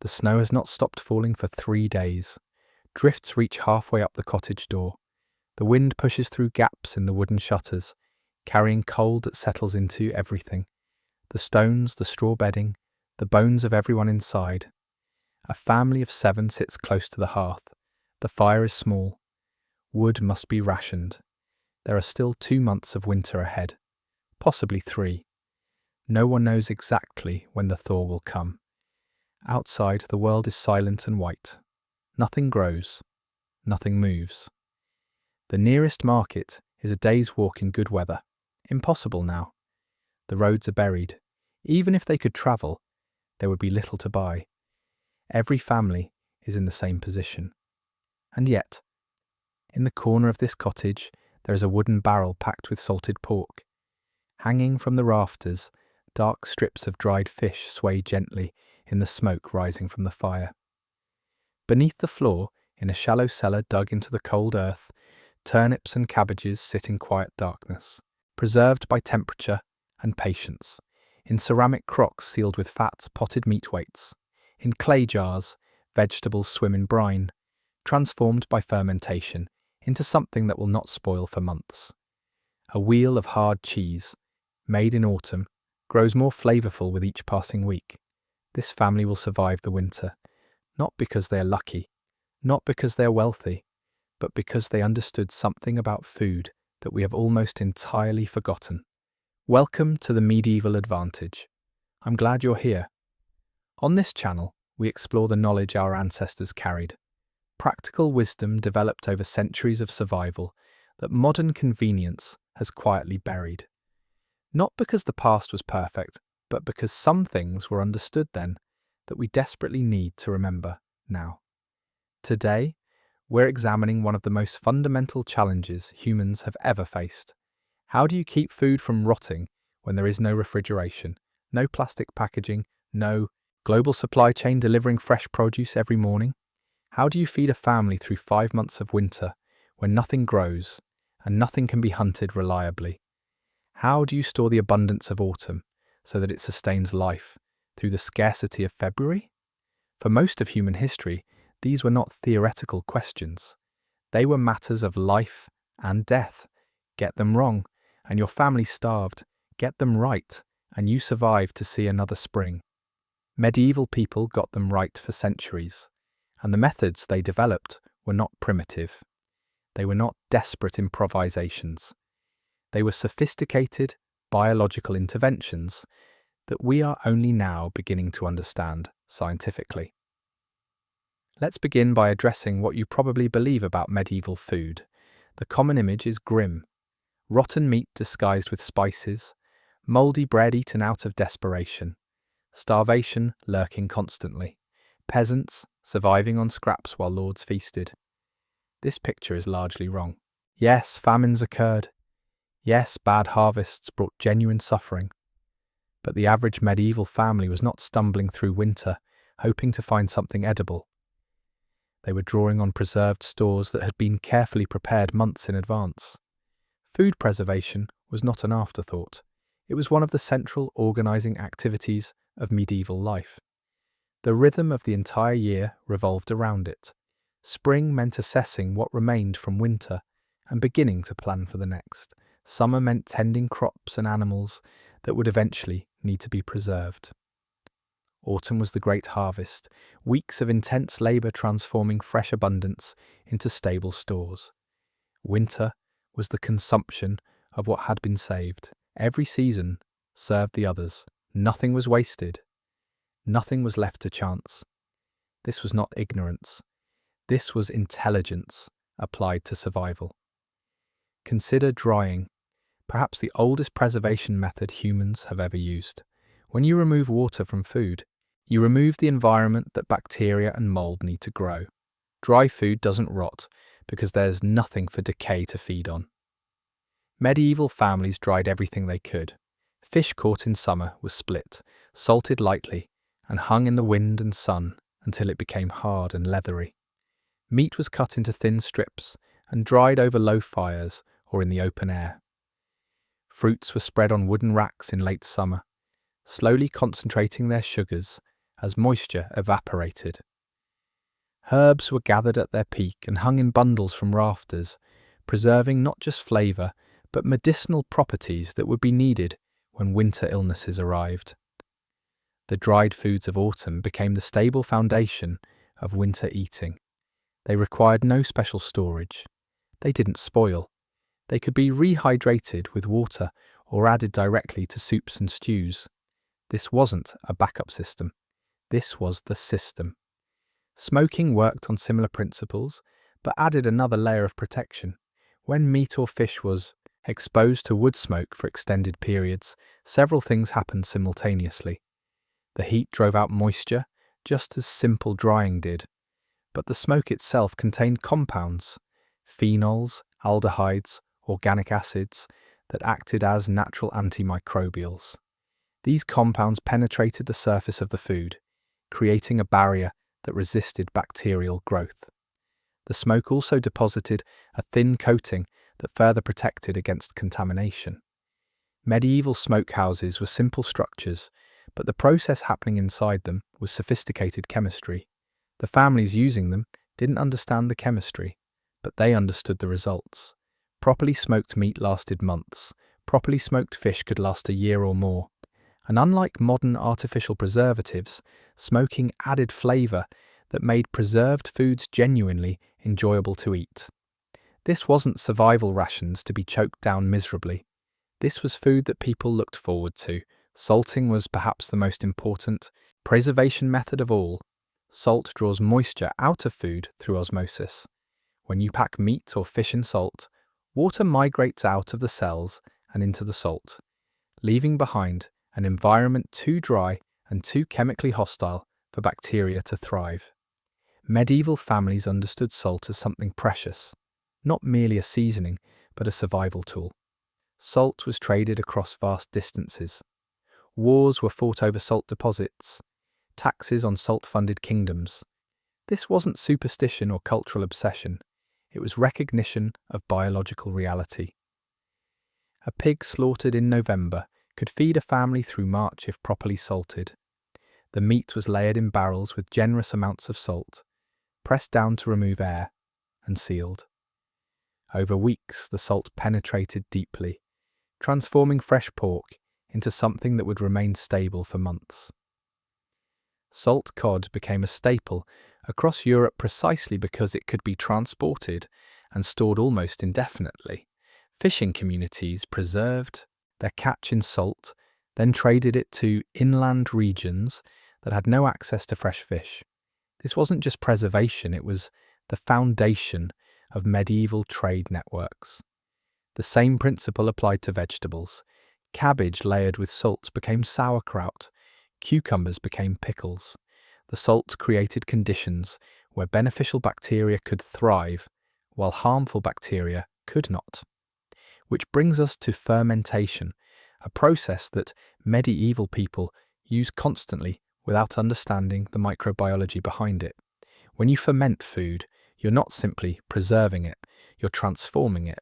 The snow has not stopped falling for 3 days. Drifts reach halfway up the cottage door. The wind pushes through gaps in the wooden shutters, carrying cold that settles into everything. The stones, the straw bedding, the bones of everyone inside. A family of 7 sits close to the hearth. The fire is small. Wood must be rationed. There are still 2 months of winter ahead, possibly 3. No one knows exactly when the thaw will come. Outside, the world is silent and white. Nothing grows. Nothing moves. The nearest market is a day's walk in good weather. Impossible now. The roads are buried. Even if they could travel, there would be little to buy. Every family is in the same position. And yet, in the corner of this cottage, there is a wooden barrel packed with salted pork. Hanging from the rafters, dark strips of dried fish sway gently in the smoke rising from the fire. Beneath the floor, in a shallow cellar dug into the cold earth, turnips and cabbages sit in quiet darkness, preserved by temperature and patience, in ceramic crocks sealed with fat, potted meat weights. In clay jars, vegetables swim in brine, transformed by fermentation into something that will not spoil for months. A wheel of hard cheese, made in autumn, grows more flavourful with each passing week. This family will survive the winter, not because they are lucky, not because they are wealthy, but because they understood something about food that we have almost entirely forgotten. Welcome to the Medieval Advantage. I'm glad you're here. On this channel, we explore the knowledge our ancestors carried, practical wisdom developed over centuries of survival that modern convenience has quietly buried. Not because the past was perfect, but because some things were understood then that we desperately need to remember now. Today, we're examining one of the most fundamental challenges humans have ever faced. How do you keep food from rotting when there is no refrigeration, no plastic packaging, no global supply chain delivering fresh produce every morning? How do you feed a family through 5 months of winter when nothing grows and nothing can be hunted reliably? How do you store the abundance of autumn so that it sustains life through the scarcity of February? For most of human history, these were not theoretical questions. They were matters of life and death. Get them wrong, and your family starved. Get them right, and you survived to see another spring. Medieval people got them right for centuries, and the methods they developed were not primitive. They were not desperate improvisations. They were sophisticated biological interventions that we are only now beginning to understand scientifically. Let's begin by addressing what you probably believe about medieval food. The common image is grim. Rotten meat disguised with spices, mouldy bread eaten out of desperation, starvation lurking constantly, peasants surviving on scraps while lords feasted. This picture is largely wrong. Yes, famines occurred. Yes, bad harvests brought genuine suffering. But the average medieval family was not stumbling through winter, hoping to find something edible. They were drawing on preserved stores that had been carefully prepared months in advance. Food preservation was not an afterthought. It was one of the central organising activities of medieval life. The rhythm of the entire year revolved around it. Spring meant assessing what remained from winter and beginning to plan for the next. Summer meant tending crops and animals that would eventually need to be preserved. Autumn was the great harvest, weeks of intense labour transforming fresh abundance into stable stores. Winter was the consumption of what had been saved. Every season served the others. Nothing was wasted. Nothing was left to chance. This was not ignorance. This was intelligence applied to survival. Consider drying, perhaps the oldest preservation method humans have ever used. When you remove water from food, you remove the environment that bacteria and mold need to grow. Dry food doesn't rot because there's nothing for decay to feed on. Medieval families dried everything they could. Fish caught in summer was split, salted lightly, and hung in the wind and sun until it became hard and leathery. Meat was cut into thin strips and dried over low fires or in the open air. Fruits were spread on wooden racks in late summer, slowly concentrating their sugars as moisture evaporated. Herbs were gathered at their peak and hung in bundles from rafters, preserving not just flavour, but medicinal properties that would be needed when winter illnesses arrived. The dried foods of autumn became the stable foundation of winter eating. They required no special storage. They didn't spoil. They could be rehydrated with water or added directly to soups and stews. This wasn't a backup system. This was the system. Smoking worked on similar principles, but added another layer of protection. When meat or fish was exposed to wood smoke for extended periods, several things happened simultaneously. The heat drove out moisture, just as simple drying did, but the smoke itself contained compounds, phenols, aldehydes, organic acids, that acted as natural antimicrobials. These compounds penetrated the surface of the food, creating a barrier that resisted bacterial growth. The smoke also deposited a thin coating that further protected against contamination. Medieval smokehouses were simple structures, but the process happening inside them was sophisticated chemistry. The families using them didn't understand the chemistry, but they understood the results. Properly smoked meat lasted months. Properly smoked fish could last a year or more. And unlike modern artificial preservatives, smoking added flavour that made preserved foods genuinely enjoyable to eat. This wasn't survival rations to be choked down miserably. This was food that people looked forward to. Salting was perhaps the most important preservation method of all. Salt draws moisture out of food through osmosis. When you pack meat or fish in salt, water migrates out of the cells and into the salt, leaving behind an environment too dry and too chemically hostile for bacteria to thrive. Medieval families understood salt as something precious, not merely a seasoning, but a survival tool. Salt was traded across vast distances. Wars were fought over salt deposits, taxes on salt-funded kingdoms. This wasn't superstition or cultural obsession. It was recognition of biological reality. A pig slaughtered in November could feed a family through March if properly salted. The meat was layered in barrels with generous amounts of salt, pressed down to remove air, and sealed. Over weeks, the salt penetrated deeply, transforming fresh pork into something that would remain stable for months. Salt cod became a staple across Europe precisely because it could be transported and stored almost indefinitely. Fishing communities preserved their catch in salt, then traded it to inland regions that had no access to fresh fish. This wasn't just preservation, it was the foundation of medieval trade networks. The same principle applied to vegetables. Cabbage layered with salt became sauerkraut. Cucumbers became pickles. The salt created conditions where beneficial bacteria could thrive, while harmful bacteria could not. Which brings us to fermentation, a process that medieval people used constantly without understanding the microbiology behind it. When you ferment food, you're not simply preserving it, you're transforming it.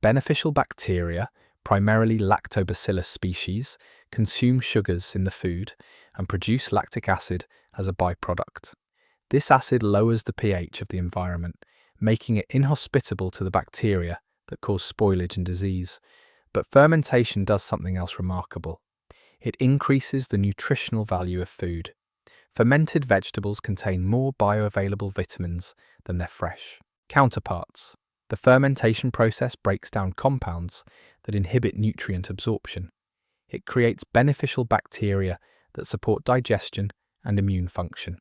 Beneficial bacteria, primarily lactobacillus species, consume sugars in the food and produce lactic acid as a byproduct. This acid lowers the pH of the environment, making it inhospitable to the bacteria that cause spoilage and disease. But fermentation does something else remarkable. It increases the nutritional value of food. Fermented vegetables contain more bioavailable vitamins than their fresh counterparts. The fermentation process breaks down compounds that inhibit nutrient absorption. It creates beneficial bacteria that support digestion and immune function.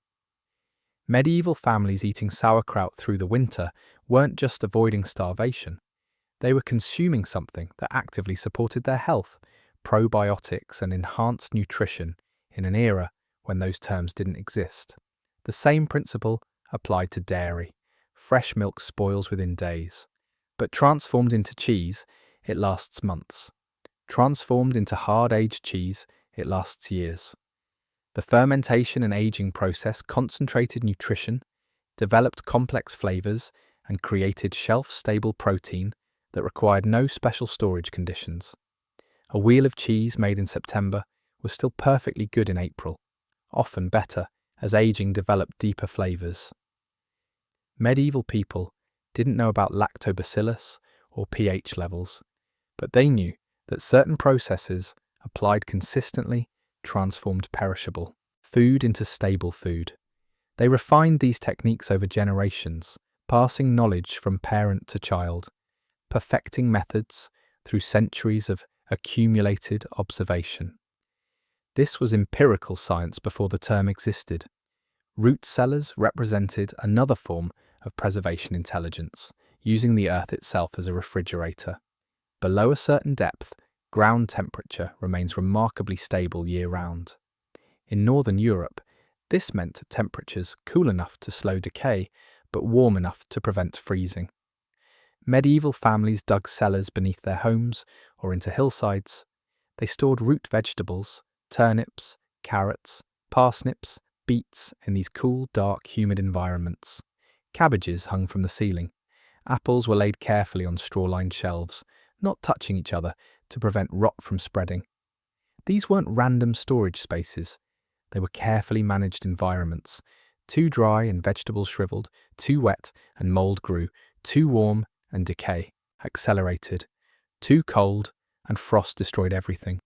Medieval families eating sauerkraut through the winter weren't just avoiding starvation. They were consuming something that actively supported their health, probiotics and enhanced nutrition in an era when those terms didn't exist. The same principle applied to dairy. Fresh milk spoils within days, but transformed into cheese, it lasts months. Transformed into hard-aged cheese, it lasts years. The fermentation and aging process concentrated nutrition, developed complex flavors, and created shelf-stable protein that required no special storage conditions. A wheel of cheese made in September was still perfectly good in April. often better, as aging developed deeper flavors. Medieval people didn't know about lactobacillus or pH levels, but they knew that certain processes applied consistently transformed perishable food into stable food. They refined these techniques over generations, passing knowledge from parent to child, perfecting methods through centuries of accumulated observation. This was empirical science before the term existed. Root cellars represented another form of preservation intelligence, using the earth itself as a refrigerator. Below a certain depth, ground temperature remains remarkably stable year-round. In northern Europe, this meant temperatures cool enough to slow decay, but warm enough to prevent freezing. Medieval families dug cellars beneath their homes or into hillsides. They stored root vegetables, turnips, carrots, parsnips, beets in these cool, dark, humid environments. Cabbages hung from the ceiling. Apples were laid carefully on straw-lined shelves, not touching each other to prevent rot from spreading. These weren't random storage spaces. They were carefully managed environments. Too dry and vegetables shriveled, too wet and mold grew, too warm and decay accelerated, too cold and frost destroyed everything.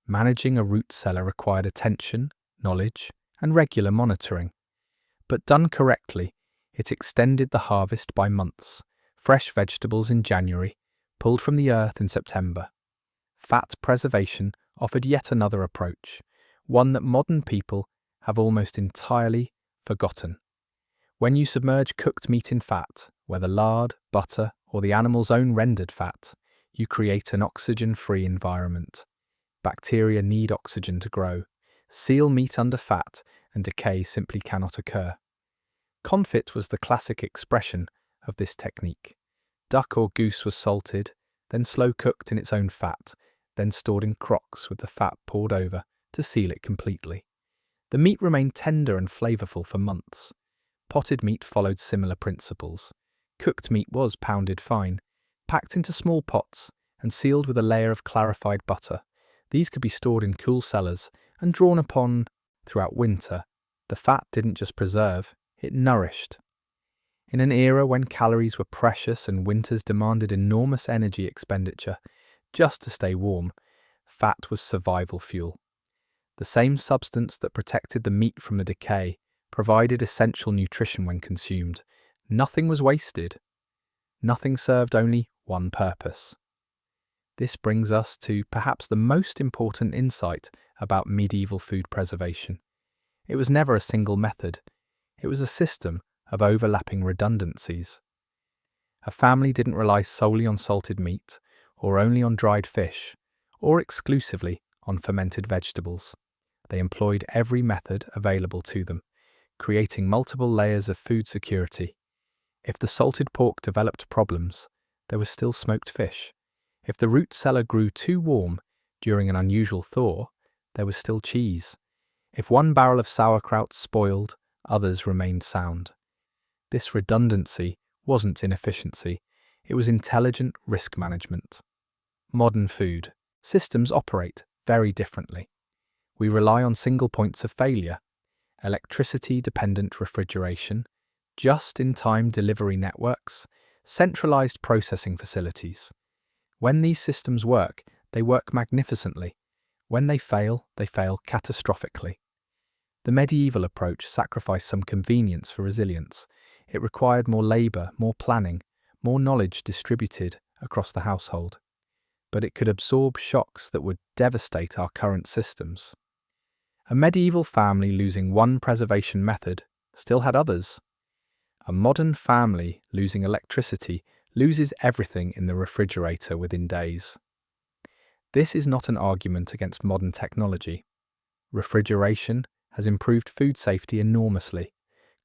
Managing a root cellar required attention, knowledge, and regular monitoring. But done correctly, it extended the harvest by months. Fresh vegetables in January, pulled from the earth in September. Fat preservation offered yet another approach, one that modern people have almost entirely forgotten. When you submerge cooked meat in fat, whether lard, butter, or the animal's own rendered fat, you create an oxygen-free environment. Bacteria need oxygen to grow. Seal meat under fat, and decay simply cannot occur. Confit was the classic expression of this technique. Duck or goose was salted, then slow-cooked in its own fat, then stored in crocks with the fat poured over to seal it completely. The meat remained tender and flavorful for months. Potted meat followed similar principles. Cooked meat was pounded fine, packed into small pots, and sealed with a layer of clarified butter. These could be stored in cool cellars and drawn upon throughout winter. The fat didn't just preserve, it nourished. In an era when calories were precious and winters demanded enormous energy expenditure just to stay warm, fat was survival fuel. The same substance that protected the meat from the decay provided essential nutrition when consumed. Nothing was wasted. Nothing served only one purpose. This brings us to perhaps the most important insight about medieval food preservation. It was never a single method. It was a system of overlapping redundancies. A family didn't rely solely on salted meat, or only on dried fish, or exclusively on fermented vegetables. They employed every method available to them, creating multiple layers of food security. If the salted pork developed problems, there was still smoked fish. If the root cellar grew too warm during an unusual thaw, there was still cheese. If one barrel of sauerkraut spoiled, others remained sound. This redundancy wasn't inefficiency, it was intelligent risk management. Modern food systems operate very differently. We rely on single points of failure, electricity-dependent refrigeration, just-in-time delivery networks, centralized processing facilities. When these systems work, they work magnificently. When they fail catastrophically. The medieval approach sacrificed some convenience for resilience. It required more labor, more planning, more knowledge distributed across the household. But it could absorb shocks that would devastate our current systems. A medieval family losing one preservation method still had others. A modern family losing electricity loses everything in the refrigerator within days. This is not an argument against modern technology. Refrigeration has improved food safety enormously.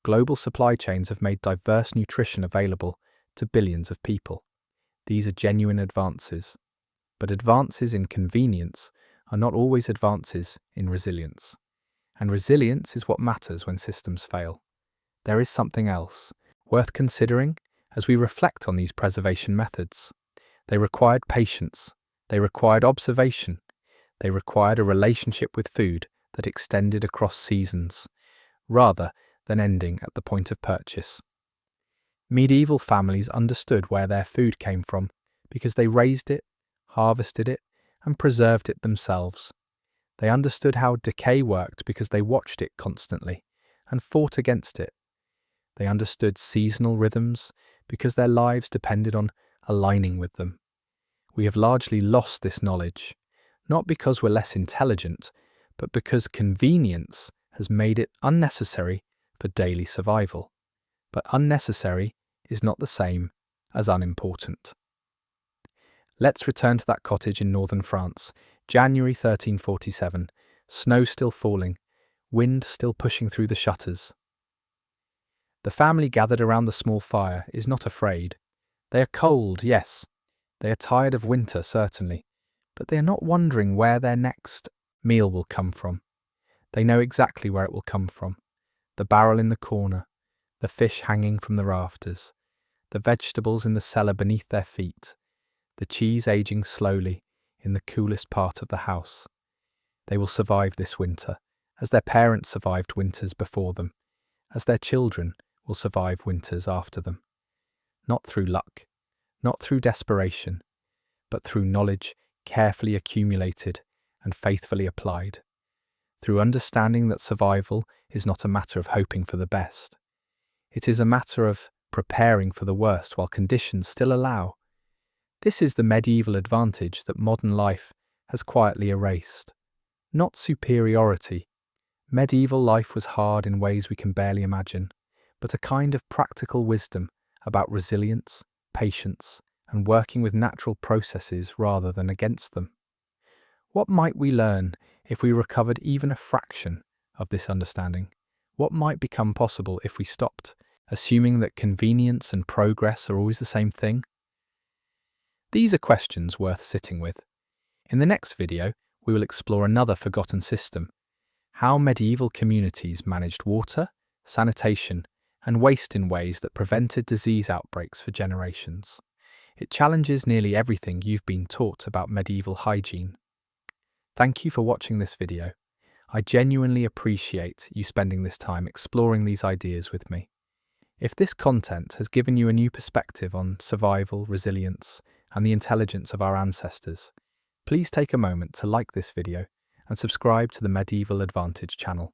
Global supply chains have made diverse nutrition available to billions of people. These are genuine advances. But advances in convenience are not always advances in resilience. And resilience is what matters when systems fail. There is something else, worth considering as we reflect on these preservation methods. They required patience. They required observation. They required a relationship with food that extended across seasons, rather than ending at the point of purchase. Medieval families understood where their food came from because they raised it, harvested it, and preserved it themselves. They understood how decay worked because they watched it constantly and fought against it. They understood seasonal rhythms because their lives depended on aligning with them. We have largely lost this knowledge, not because we're less intelligent, but because convenience has made it unnecessary for daily survival. But unnecessary is not the same as unimportant. Let's return to that cottage in northern France, January 1347, snow still falling, wind still pushing through the shutters. The family gathered around the small fire is not afraid. They are cold, yes. They are tired of winter, certainly, but they are not wondering where their next meal will come from. They know exactly where it will come from. The barrel in the corner, the fish hanging from the rafters, the vegetables in the cellar beneath their feet, the cheese aging slowly in the coolest part of the house. They will survive this winter, as their parents survived winters before them, as their children will survive winters after them. Not through luck, not through desperation, but through knowledge carefully accumulated and faithfully applied. Through understanding that survival is not a matter of hoping for the best. It is a matter of preparing for the worst while conditions still allow. This is the medieval advantage that modern life has quietly erased. Not superiority. Medieval life was hard in ways we can barely imagine, but a kind of practical wisdom about resilience, patience, and working with natural processes rather than against them. What might we learn if we recovered even a fraction of this understanding? What might become possible if we stopped assuming that convenience and progress are always the same thing? These are questions worth sitting with. In the next video, we will explore another forgotten system: how medieval communities managed water, sanitation, and waste in ways that prevented disease outbreaks for generations. It challenges nearly everything you've been taught about medieval hygiene. Thank you for watching this video. I genuinely appreciate you spending this time exploring these ideas with me. If this content has given you a new perspective on survival, resilience, and the intelligence of our ancestors, please take a moment to like this video and subscribe to the Medieval Advantage channel.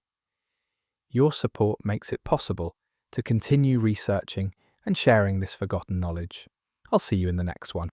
Your support makes it possible to continue researching and sharing this forgotten knowledge. I'll see you in the next one.